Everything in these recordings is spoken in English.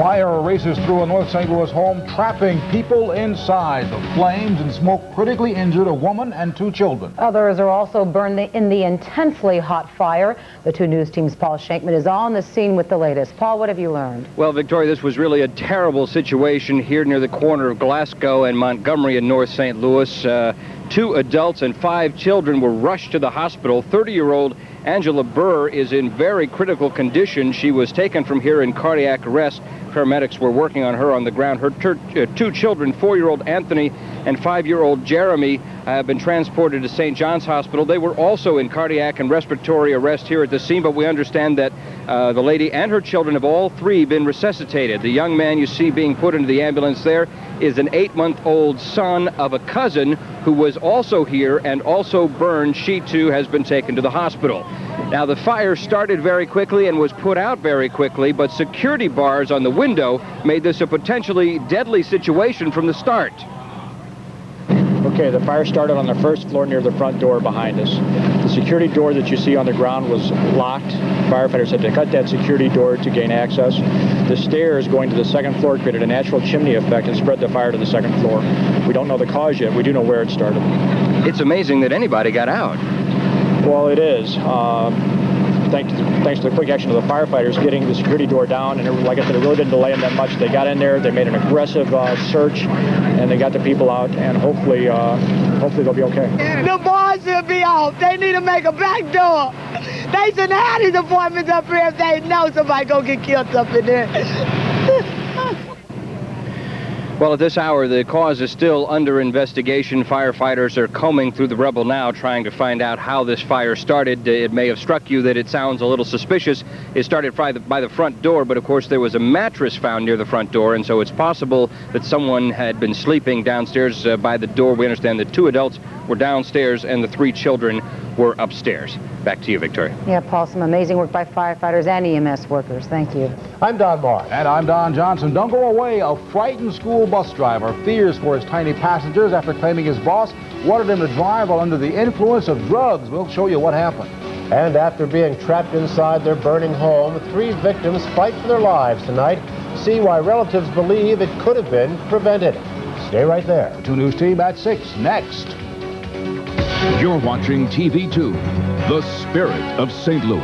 Fire races through a North St. Louis home, trapping people inside. The flames and smoke critically injured a woman and 2 children. Others are also burned in the intensely hot fire. The 2 News Team's Paul Shankman is on the scene with the latest. Paul, what have you learned? Well, Victoria, this was really a terrible situation here near the corner of Glasgow and Montgomery in North St. Louis. 2 adults and 5 children were rushed to the hospital. 30-year-old Angela Burr is in very critical condition. She was taken from here in cardiac arrest. Paramedics were working on her on the ground. Her 2 children, 4-year-old Anthony and 5-year-old Jeremy, have been transported to St. John's Hospital. They were also in cardiac and respiratory arrest here at the scene, but we understand that the lady and her children have all 3 been resuscitated. The young man you see being put into the ambulance there is an 8-month-old son of a cousin who was also here and also burned. She, too, has been taken to the hospital. Now, the fire started very quickly and was put out very quickly, but security bars on the window made this a potentially deadly situation from the start. Okay, the fire started on the 1st floor near the front door behind us. The security door that you see on the ground was locked. Firefighters had to cut that security door to gain access. The stairs going to the 2nd floor created a natural chimney effect and spread the fire to the 2nd floor. We don't know the cause yet. We do know where it started. It's amazing that anybody got out. Well, it is. Thanks to the quick action of the firefighters getting the security door down, and like I said, it really didn't delay them that much. They got in there, they made an aggressive search, and they got the people out, and hopefully they'll be okay. The bars should be off. They need to make a back door. They shouldn't have these appointments up here if they know somebody gonna get killed up in there. Well, at this hour, the cause is still under investigation. Firefighters are combing through the rubble now, trying to find out how this fire started. It may have struck you that it sounds a little suspicious. It started by the front door, but of course there was a mattress found near the front door, and so it's possible that someone had been sleeping downstairs by the door. We understand that 2 adults were downstairs and the 3 children were upstairs. Back to you, Victoria. Yeah, Paul, some amazing work by firefighters and EMS workers. Thank you. I'm Don Barr. And I'm Don Johnson. Don't go away. A frightened school bus driver fears for his tiny passengers after claiming his boss wanted him to drive while under the influence of drugs. We'll show you what happened. And after being trapped inside their burning home, 3 victims fight for their lives tonight. See why relatives believe it could have been prevented. Stay right there. 2 News Team at 6 next. You're watching TV2, the spirit of St. Louis.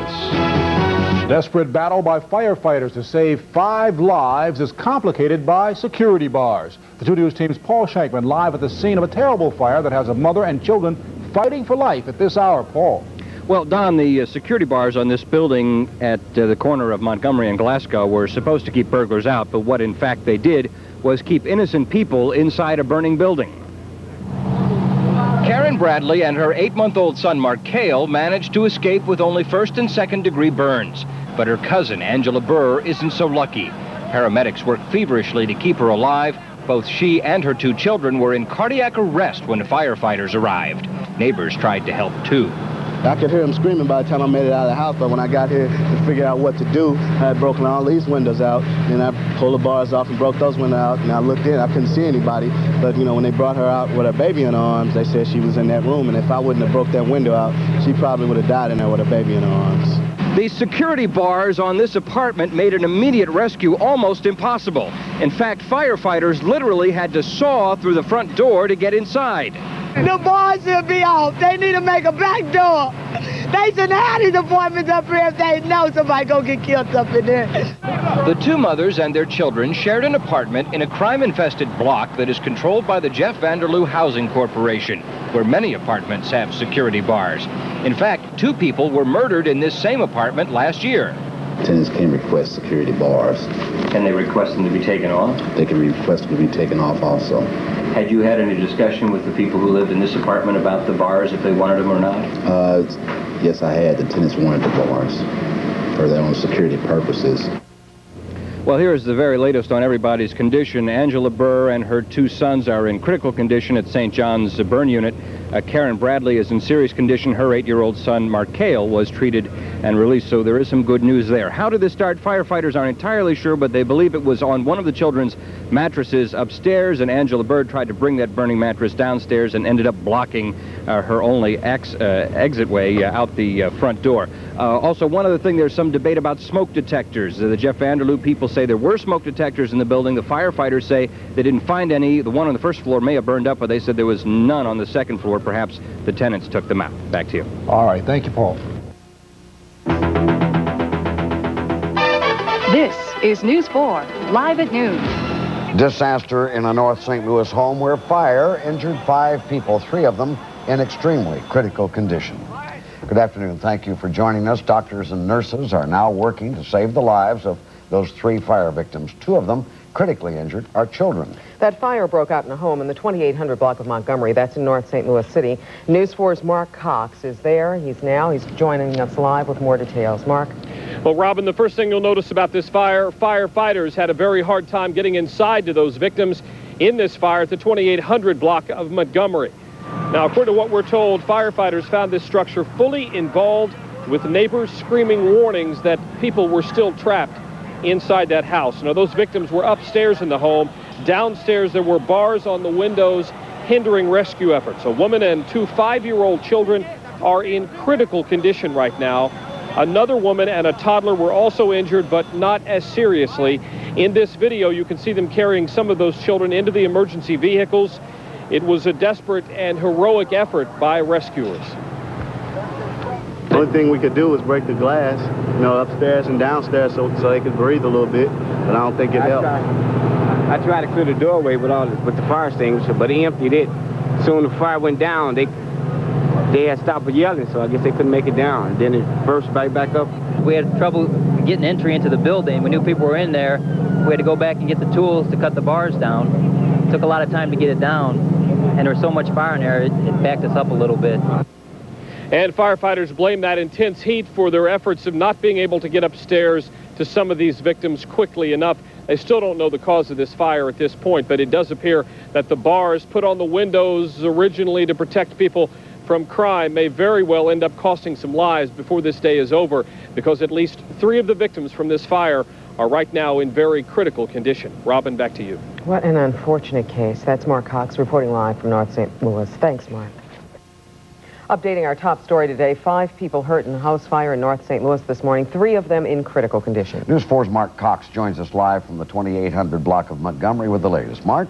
Desperate battle by firefighters to save 5 lives is complicated by security bars. The 2 News Team's Paul Shankman live at the scene of a terrible fire that has a mother and children fighting for life at this hour. Paul. Well, Don, the security bars on this building at the corner of Montgomery and Glasgow were supposed to keep burglars out, but what in fact they did was keep innocent people inside a burning building. Karen Bradley and her 8-month-old son, Mark Cale, managed to escape with only 1st and 2nd-degree burns. But her cousin, Angela Burr, isn't so lucky. Paramedics worked feverishly to keep her alive. Both she and her 2 children were in cardiac arrest when firefighters arrived. Neighbors tried to help, too. I could hear them screaming by the time I made it out of the house, but when I got here to figure out what to do, I had broken all these windows out, and I pulled the bars off and broke those windows out, and I looked in, I couldn't see anybody, but, you know, when they brought her out with her baby in her arms, they said she was in that room, and if I wouldn't have broke that window out, she probably would have died in there with her baby in her arms. The security bars on this apartment made an immediate rescue almost impossible. In fact, firefighters literally had to saw through the front door to get inside. The bars should be off. They need to make a back door. They shouldn't have these appointments up here if they know somebody gonna get killed up in there. The 2 mothers and their children shared an apartment in a crime-infested block that is controlled by the Jeff Vanderloo Housing Corporation, where many apartments have security bars. In fact, 2 people were murdered in this same apartment last year. Tenants can request security bars. Can they request them to be taken off? They can request them to be taken off also. Had you had any discussion with the people who lived in this apartment about the bars, if they wanted them or not? Yes, I had. The tenants wanted the bars for their own security purposes. Well, here is the very latest on everybody's condition. Angela Burr and her 2 sons are in critical condition at St. John's Burn Unit. Karen Bradley is in serious condition. Her 8-year-old son, Mark Cale, was treated and released, so there is some good news there. How did this start? Firefighters aren't entirely sure, but they believe it was on one of the children's mattresses upstairs, and Angela Burr tried to bring that burning mattress downstairs and ended up blocking her only exit way out the front door. Also, one other thing, there's some debate about smoke detectors. The Jeff Vanderloop people say there were smoke detectors in the building. The firefighters say they didn't find any. The one on the first floor may have burned up, but they said there was none on the second floor. Perhaps the tenants took them out. Back to you. All right. Thank you, Paul. This is News 4, live at noon. Disaster in a North St. Louis home where fire injured 5 people, 3 of them in extremely critical condition. Good afternoon. Thank you for joining us. Doctors and nurses are now working to save the lives of those 3 fire victims. 2 of them, critically injured, are children. That fire broke out in a home in the 2800 block of Montgomery. That's in North St. Louis City. News 4's Mark Cox is there. He's joining us live with more details. Mark? Well, Robin, the first thing you'll notice about this fire, firefighters had a very hard time getting inside to those victims in this fire at the 2800 block of Montgomery. Now, according to what we're told, firefighters found this structure fully involved, with neighbors screaming warnings that people were still trapped inside that house. Now, those victims were upstairs in the home. Downstairs, there were bars on the windows hindering rescue efforts. A woman and 2 5-year-old children are in critical condition right now. Another woman and a toddler were also injured, but not as seriously. In this video, you can see them carrying some of those children into the emergency vehicles. It was a desperate and heroic effort by rescuers. The only thing we could do was break the glass, upstairs and downstairs so they could breathe a little bit, but I don't think it helped. I tried to clear the doorway with the fire extinguisher, but he emptied it. Soon the fire went down, they had stopped yelling, so I guess they couldn't make it down. And then it burst back up. We had trouble getting entry into the building. We knew people were in there. We had to go back and get the tools to cut the bars down. It took a lot of time to get it down, and there was so much fire in there, it backed us up a little bit. And firefighters blame that intense heat for their efforts of not being able to get upstairs to some of these victims quickly enough. They still don't know the cause of this fire at this point, but it does appear that the bars put on the windows originally to protect people from crime may very well end up costing some lives before this day is over, because at least 3 of the victims from this fire are right now in very critical condition. Robin, back to you. What an unfortunate case. That's Mark Cox reporting live from North St. Louis. Thanks, Mark. Updating our top story today, 5 people hurt in a house fire in North St. Louis this morning, 3 of them in critical condition. News 4's Mark Cox joins us live from the 2800 block of Montgomery with the latest. Mark?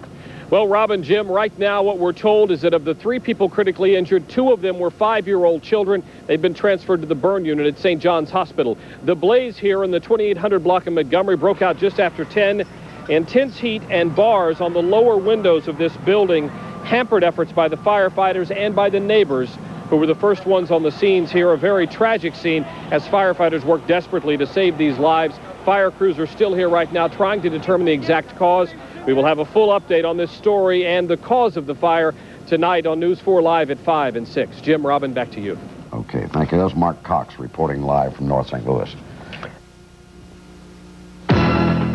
Well, Robin, Jim, right now what we're told is that of the 3 people critically injured, 2 of them were 5-year-old children. They've been transferred to the burn unit at St. John's Hospital. The blaze here in the 2800 block of Montgomery broke out just after 10. Intense heat and bars on the lower windows of this building hampered efforts by the firefighters and by the neighbors, who were the first ones on the scenes here. A very tragic scene as firefighters work desperately to save these lives. Fire crews are still here right now trying to determine the exact cause. We will have a full update on this story and the cause of the fire tonight on News 4 Live at 5 and 6. Jim, Robin, back to you. Okay, thank you. That's Mark Cox reporting live from North St. Louis.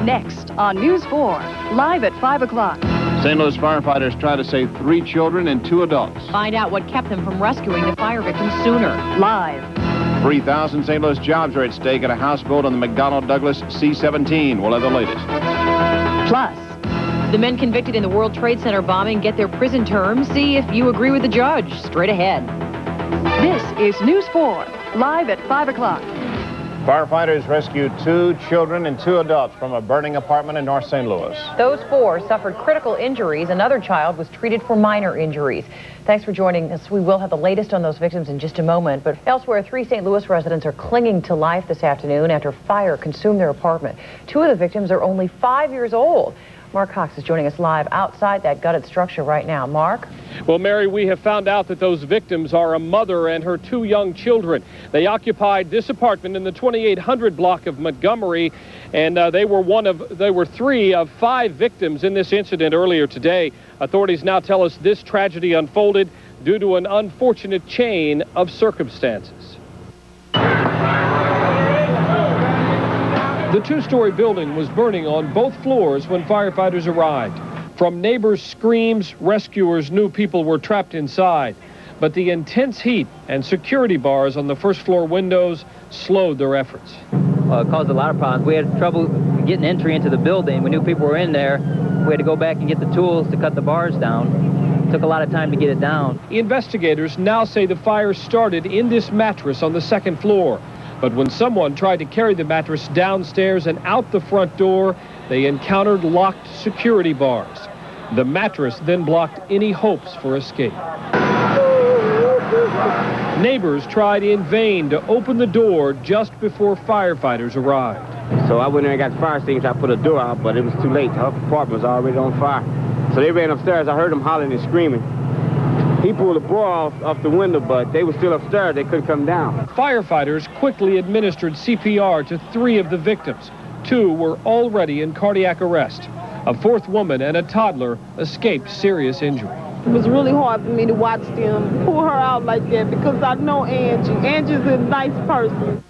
Next on News 4, live at 5 o'clock. St. Louis firefighters try to save 3 children and 2 adults. Find out what kept them from rescuing the fire victims sooner. Live. 3,000 St. Louis jobs are at stake at a house built on the McDonnell Douglas C-17. We'll have the latest. Plus, the men convicted in the World Trade Center bombing get their prison terms. See if you agree with the judge. Straight ahead. This is News 4, live at 5 o'clock. Firefighters rescued 2 children and 2 adults from a burning apartment in North St. Louis. Those 4 suffered critical injuries. Another child was treated for minor injuries. Thanks for joining us. We will have the latest on those victims in just a moment. But elsewhere, 3 St. Louis residents are clinging to life this afternoon after fire consumed their apartment. 2 of the victims are only 5 years old. Mark Cox is joining us live outside that gutted structure right now. Mark? Well, Mary, we have found out that those victims are a mother and her 2 young children. They occupied this apartment in the 2800 block of Montgomery, and they were 3 of 5 victims in this incident earlier today. Authorities now tell us this tragedy unfolded due to an unfortunate chain of circumstances. The 2-story building was burning on both floors when firefighters arrived. From neighbors' screams, rescuers knew people were trapped inside. But the intense heat and security bars on the first-floor windows slowed their efforts. It caused a lot of problems. We had trouble getting entry into the building. We knew people were in there. We had to go back and get the tools to cut the bars down. It took a lot of time to get it down. Investigators now say the fire started in this mattress on the second floor. But when someone tried to carry the mattress downstairs and out the front door, they encountered locked security bars. The mattress then blocked any hopes for escape. Neighbors tried in vain to open the door just before firefighters arrived. So I went in and got the fire extinguisher. I put a door out, but it was too late. The apartment was already on fire. So they ran upstairs. I heard them hollering and screaming. He pulled the door off the window, but they were still upstairs. They couldn't come down. Firefighters quickly administered CPR to 3 of the victims. 2 were already in cardiac arrest. A 4th woman and a toddler escaped serious injury. It was really hard for me to watch them pull her out like that because I know Angie. Angie's a nice person.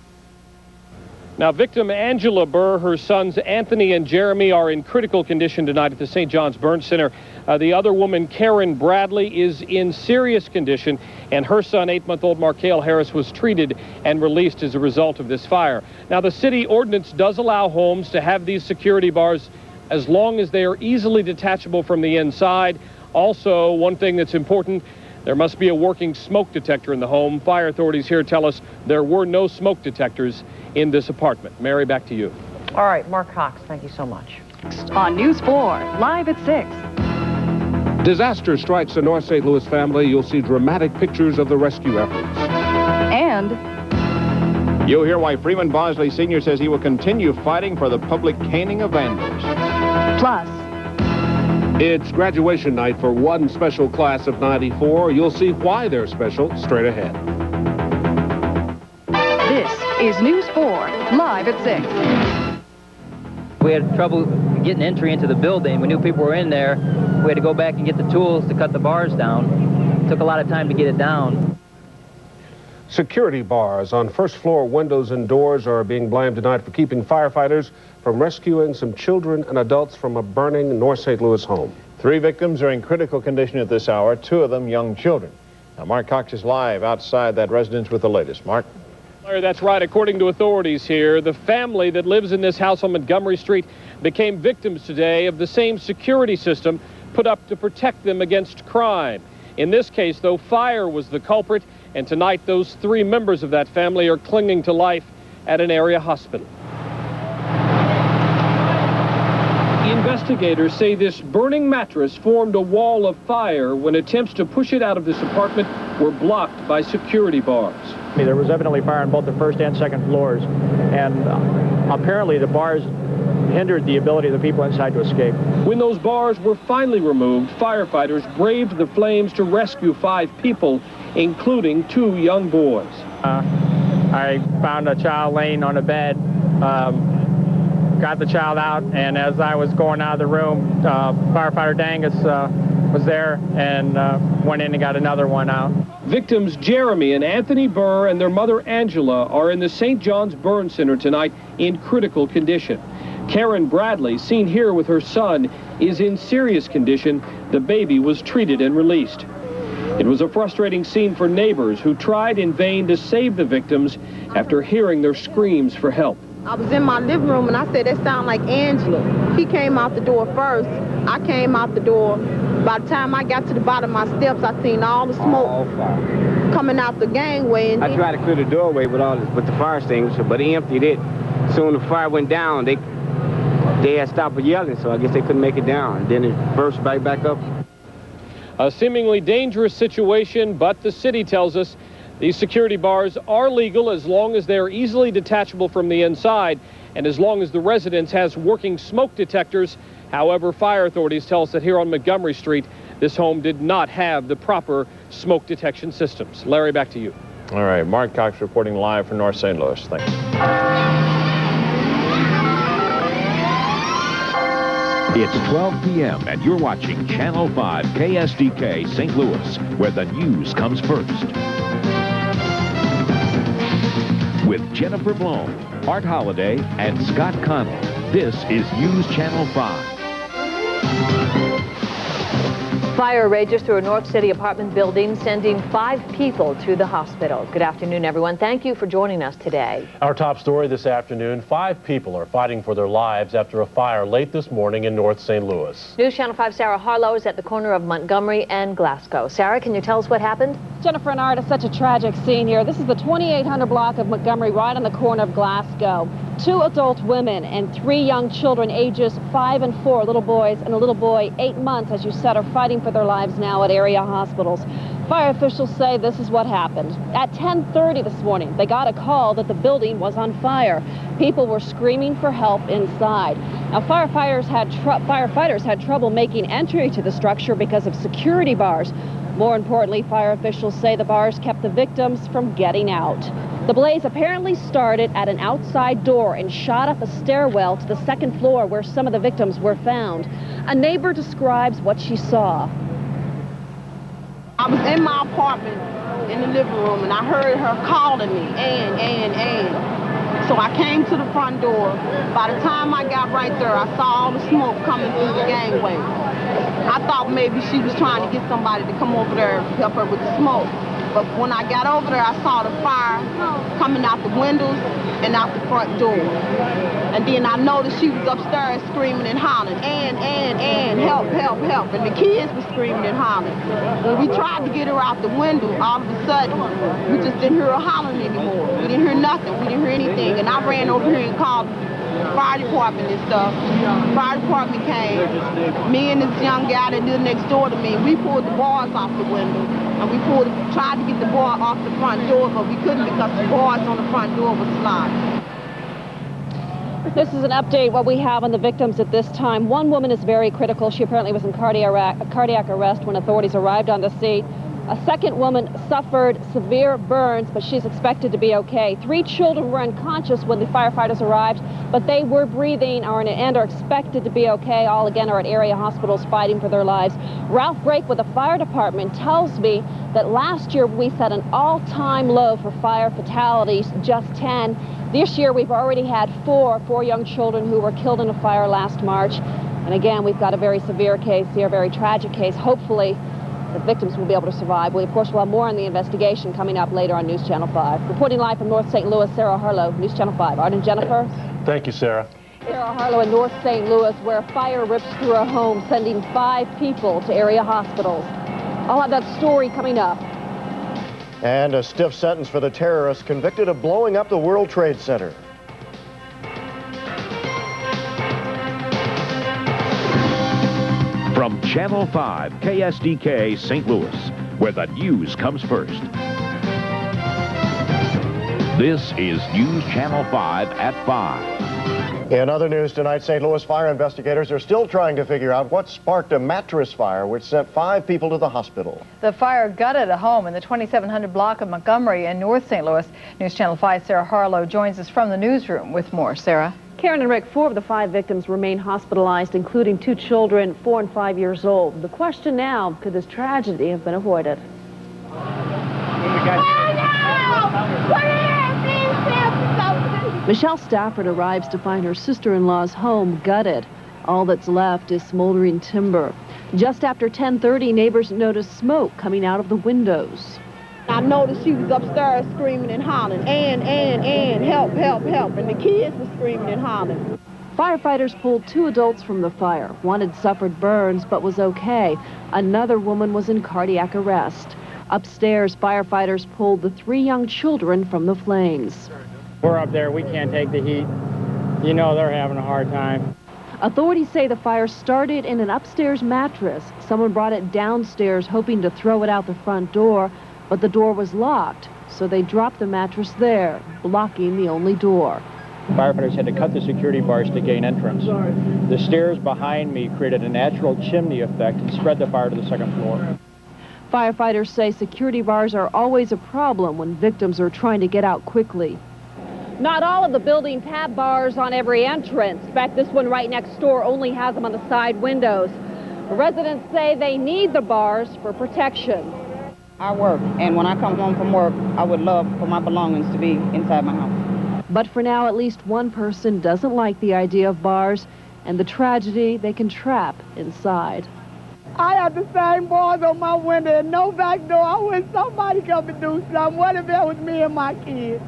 Now, victim Angela Burr, her sons Anthony and Jeremy are in critical condition tonight at the St. John's Burn Center. The other woman, Karen Bradley, is in serious condition, and her son, 8-month-old Markale Harris, was treated and released as a result of this fire. Now, the city ordinance does allow homes to have these security bars as long as they are easily detachable from the inside. Also, one thing that's important, there must be a working smoke detector in the home. Fire authorities here tell us there were no smoke detectors in this apartment. Mary, back to you. All right, Mark Cox, thank you so much. On News 4, live at 6. Disaster strikes a North St. Louis family. You'll see dramatic pictures of the rescue efforts. And you'll hear why Freeman Bosley Sr. says he will continue fighting for the public caning of vandals. Plus, it's graduation night for one special class of 94. You'll see why they're special straight ahead. This is News 4, live at 6. We had trouble getting entry into the building. We knew people were in there. We had to go back and get the tools to cut the bars down. It took a lot of time to get it down. Security bars on first-floor windows and doors are being blamed tonight for keeping firefighters from rescuing some children and adults from a burning North St. Louis home. 3 victims are in critical condition at this hour, 2 of them young children. Now, Mark Cox is live outside that residence with the latest. Mark? Larry, that's right. According to authorities here, the family that lives in this house on Montgomery Street became victims today of the same security system put up to protect them against crime. In this case, though, fire was the culprit, and tonight those 3 members of that family are clinging to life at an area hospital. Investigators say this burning mattress formed a wall of fire when attempts to push it out of this apartment were blocked by security bars. There was evidently fire on both the first and second floors, and apparently the bars hindered the ability of the people inside to escape. When those bars were finally removed, firefighters braved the flames to rescue 5 people, including 2 young boys. I found a child laying on a bed, got the child out, and as I was going out of the room, firefighter Dangus was there and went in and got another one out. Victims Jeremy and Anthony Burr and their mother Angela are in the St. John's Burn Center tonight in critical condition. Karen Bradley, seen here with her son, is in serious condition. The baby was treated and released. It was a frustrating scene for neighbors who tried in vain to save the victims after hearing their screams for help. I was in my living room and I said, that sound like Angela. He came out the door first. I came out the door. By the time I got to the bottom of my steps, I seen all the smoke coming out the gangway. And I tried to clear the doorway with the fire extinguisher, but he emptied it. Soon the fire went down. They had stopped yelling, so I guess they couldn't make it down. And then it burst right back up. A seemingly dangerous situation, but the city tells us these security bars are legal as long as they're easily detachable from the inside and as long as the residence has working smoke detectors. However, fire authorities tell us that here on Montgomery Street, this home did not have the proper smoke detection systems. Larry, back to you. All right, Mark Cox reporting live from North St. Louis. Thanks. It's 12 p.m. and you're watching Channel 5 KSDK St. Louis, where the news comes first. With Jennifer Blome, Art Holliday, and Scott Connell, this is News Channel 5. Fire rages through a North City apartment building, sending 5 people to the hospital. Good afternoon, everyone. Thank you for joining us today. Our top story this afternoon, 5 people are fighting for their lives after a fire late this morning in North St. Louis. News Channel 5 Sarah Harlow is at the corner of Montgomery and Glasgow. Sarah, can you tell us what happened? Jennifer and Art, it's such a tragic scene here. This is the 2800 block of Montgomery, right on the corner of Glasgow. 2 adult women and 3 young children, ages 5 and 4, little boys, and a little boy, 8 months, as you said, are fighting for their lives now at area hospitals. Fire officials say this is what happened. At 10:30 this morning, they got a call that the building was on fire. People were screaming for help inside. Now, firefighters had trouble making entry to the structure because of security bars. More importantly, fire officials say the bars kept the victims from getting out. The blaze apparently started at an outside door and shot up a stairwell to the 2nd floor where some of the victims were found. A neighbor describes what she saw. I was in my apartment in the living room and I heard her calling me, Ann. So I came to the front door. By the time I got right there, I saw all the smoke coming through the gangway. I thought maybe she was trying to get somebody to come over there and help her with the smoke. But when I got over there, I saw the fire coming out the windows and out the front door. And then I noticed she was upstairs screaming and hollering, Ann, help, help, help. And the kids were screaming and hollering. When we tried to get her out the window, all of a sudden, we just didn't hear her hollering anymore. We didn't hear nothing. We didn't hear anything. And I ran over here and called the fire department and stuff. The fire department came. Me and this young guy that lived next door to me, we pulled the bars off the window. And we tried to get the bar off the front door, but we couldn't because the bars on the front door was sliding. This is an update what we have on the victims at this time. One woman is very critical. She apparently was in cardiac arrest when authorities arrived on the scene. A second woman suffered severe burns, but she's expected to be okay. 3 children were unconscious when the firefighters arrived, but they were breathing and are expected to be okay. All again are at area hospitals fighting for their lives. Ralph Brake with the fire department tells me that last year we set an all-time low for fire fatalities, just 10. This year we've already had 4 young children who were killed in a fire last March. And again, we've got a very severe case here, a very tragic case. Hopefully the victims will be able to survive. We, of course, will have more on the investigation coming up later on News Channel 5. Reporting live from North St. Louis, Sarah Harlow, News Channel 5. Art and Jennifer. Thank you, Sarah. Sarah Harlow in North St. Louis, where a fire rips through a home, sending 5 people to area hospitals. I'll have that story coming up. And a stiff sentence for the terrorist convicted of blowing up the World Trade Center. From Channel 5, KSDK, St. Louis, where the news comes first. This is News Channel 5 at 5. In other news tonight, St. Louis fire investigators are still trying to figure out what sparked a mattress fire which sent 5 people to the hospital. The fire gutted a home in the 2700 block of Montgomery in North St. Louis. News Channel 5's Sarah Harlow joins us from the newsroom with more. Sarah? Karen and Rick, 4 of the 5 victims remain hospitalized, including 2 children, 4 and 5 years old. The question now, could this tragedy have been avoided? Michelle Stafford arrives to find her sister-in-law's home gutted. All that's left is smoldering timber. Just after 10:30, neighbors noticed smoke coming out of the windows. I noticed she was upstairs screaming and hollering, Ann, help, help, help. And the kids were screaming and hollering. Firefighters pulled 2 adults from the fire. One had suffered burns but was okay. Another woman was in cardiac arrest. Upstairs, firefighters pulled the 3 young children from the flames. We're up there. We can't take the heat. You know they're having a hard time. Authorities say the fire started in an upstairs mattress. Someone brought it downstairs hoping to throw it out the front door, but the door was locked, so they dropped the mattress there, blocking the only door. Firefighters had to cut the security bars to gain entrance. The stairs behind me created a natural chimney effect and spread the fire to the 2nd floor. Firefighters say security bars are always a problem when victims are trying to get out quickly. Not all of the buildings have bars on every entrance. In fact, this one right next door only has them on the side windows. Residents say they need the bars for protection. I work, and when I come home from work, I would love for my belongings to be inside my house. But for now, at least one person doesn't like the idea of bars and the tragedy they can trap inside. I have the same bars on my window and no back door. I wish somebody come and do something. What if that was me and my kids?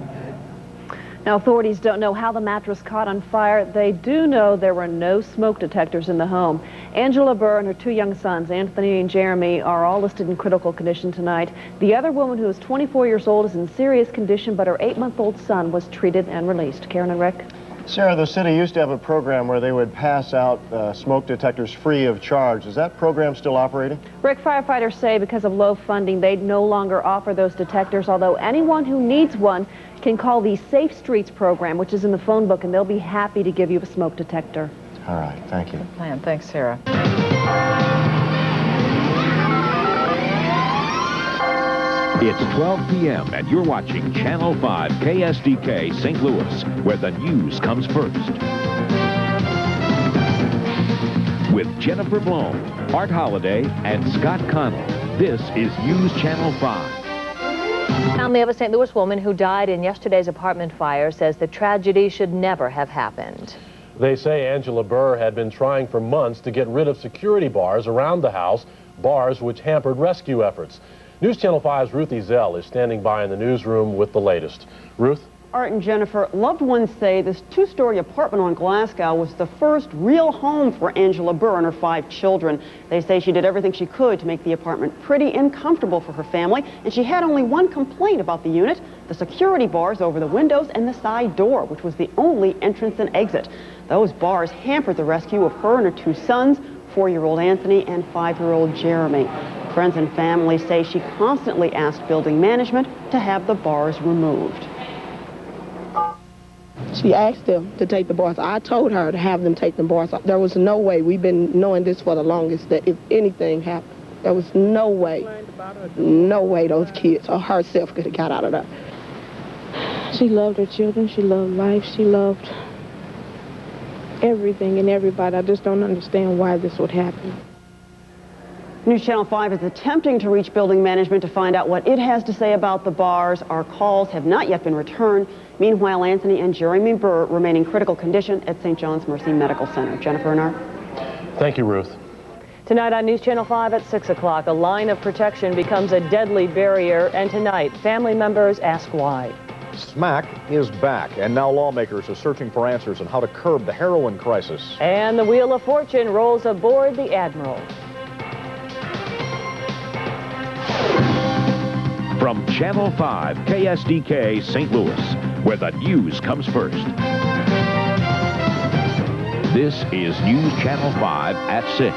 Now, authorities don't know how the mattress caught on fire. They do know there were no smoke detectors in the home. Angela Burr and her 2 young sons, Anthony and Jeremy, are all listed in critical condition tonight. The other woman, who is 24 years old, is in serious condition, but her 8-month-old son was treated and released. Karen and Rick? Sarah, the city used to have a program where they would pass out smoke detectors free of charge. Is that program still operating? Rick, firefighters say because of low funding, they no longer offer those detectors, although anyone who needs one can call the Safe Streets program, which is in the phone book, and they'll be happy to give you a smoke detector. All right, thank you. Good plan. Thanks, Sarah. It's 12 p.m. and you're watching Channel 5 KSDK St. Louis, where the news comes first. With Jennifer Blome, Art Holliday, and Scott Connell, this is News Channel 5. Family of a St. Louis woman who died in yesterday's apartment fire says the tragedy should never have happened. They say Angela Burr had been trying for months to get rid of security bars around the house, bars which hampered rescue efforts. News Channel 5's Ruth Ezell is standing by in the newsroom with the latest. Ruth? Art and Jennifer, loved ones say this 2-story apartment on Glasgow was the first real home for Angela Burr and her 5 children. They say she did everything she could to make the apartment pretty and comfortable for her family, and she had only one complaint about the unit: the security bars over the windows and the side door, which was the only entrance and exit. Those bars hampered the rescue of her and her 2 sons, 4-year-old Anthony and 5-year-old Jeremy. Friends and family say she constantly asked building management to have the bars removed. She asked them to take the bars. I told her to have them take the bars off. There was no way, we've been knowing this for the longest, that if anything happened, there was no way those kids or herself could have got out of there. She loved her children. She loved life. She loved everything and everybody. I just don't understand why this would happen. News Channel 5 is attempting to reach building management to find out what it has to say about the bars. Our calls have not yet been returned. Meanwhile, Anthony and Jeremy Burr remain in critical condition at St. John's Mercy Medical Center. Jennifer and Art. Thank you, Ruth. Tonight on News Channel 5 at 6 o'clock, a line of protection becomes a deadly barrier, and tonight, family members ask why. Smack is back, and now lawmakers are searching for answers on how to curb the heroin crisis. And the Wheel of Fortune rolls aboard the Admiral. From Channel 5 KSDK St. Louis, where the news comes first. This is News Channel 5 at 6.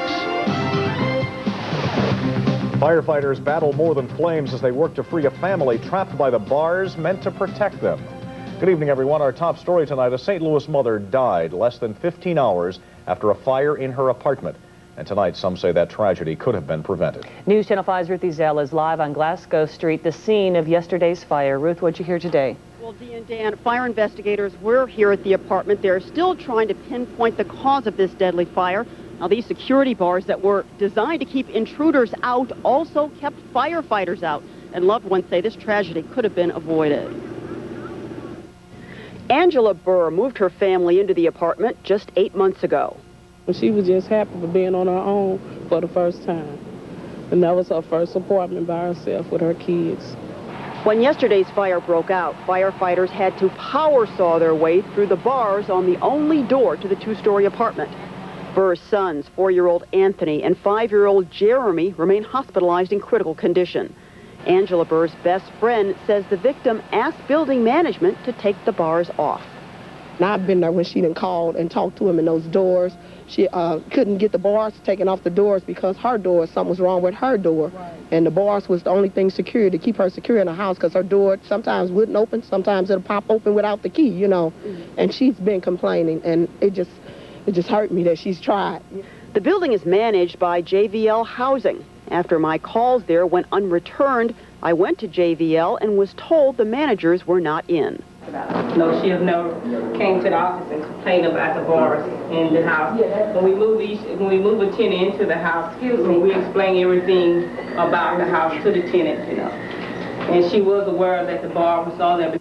Firefighters battle more than flames as they work to free a family trapped by the bars meant to protect them. Good evening, everyone. Our top story tonight: a St. Louis mother died less than 15 hours after a fire in her apartment. And tonight, some say that tragedy could have been prevented. News Channel 5's Ruth Ezell is live on Glasgow Street, the scene of yesterday's fire. Ruth, what'd you hear today? Well, Dee and Dan, fire investigators were here at the apartment. They're still trying to pinpoint the cause of this deadly fire. Now, these security bars that were designed to keep intruders out also kept firefighters out. And loved ones say this tragedy could have been avoided. Angela Burr moved her family into the apartment just 8 months ago. She was just happy for being on her own for the first time. And that was her first apartment by herself with her kids. When yesterday's fire broke out, firefighters had to power saw their way through the bars on the only door to the 2-story apartment. Burr's sons, 4-year-old Anthony and 5-year-old Jeremy, remain hospitalized in critical condition. Angela Burr's best friend says the victim asked building management to take the bars off. Now, I've been there when she done called and talked to him in those doors. She couldn't get the bars taken off the doors because her door, something was wrong with her door. Right. And the bars was the only thing secure to keep her secure in the house, because her door sometimes wouldn't open, sometimes it'll pop open without the key, you know. And she's been complaining, and it just hurt me that she's tried. The building is managed by JVL Housing. After my calls there went unreturned, I went to JVL and was told the managers were not in. No, she has never came to the office and complained about the bars in the house. When we move a tenant into the house, we explain everything about the house to the tenant, you know. And she was aware that the bar was on there.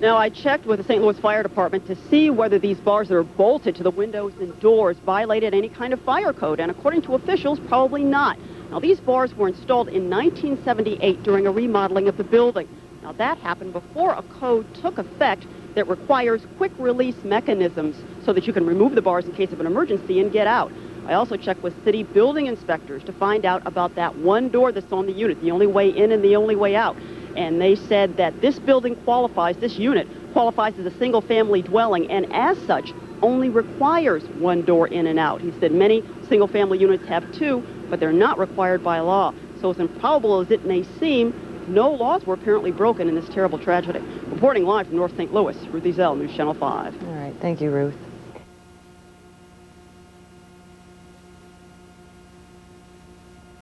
Now, I checked with the St. Louis Fire Department to see whether these bars that are bolted to the windows and doors violated any kind of fire code, and according to officials, probably not. Now, these bars were installed in 1978 during a remodeling of the building. Now, that happened before a code took effect that requires quick-release mechanisms so that you can remove the bars in case of an emergency and get out. I also checked with city building inspectors to find out about that one door that's on the unit, the only way in and the only way out. And they said that this building qualifies, this unit qualifies as a single-family dwelling, and as such, only requires one door in and out. He said many single-family units have two, but they're not required by law. So as improbable as it may seem, no laws were apparently broken in this terrible tragedy. Reporting live from North St. Louis, Ruth Ezell, News Channel 5. All right, thank you, Ruth.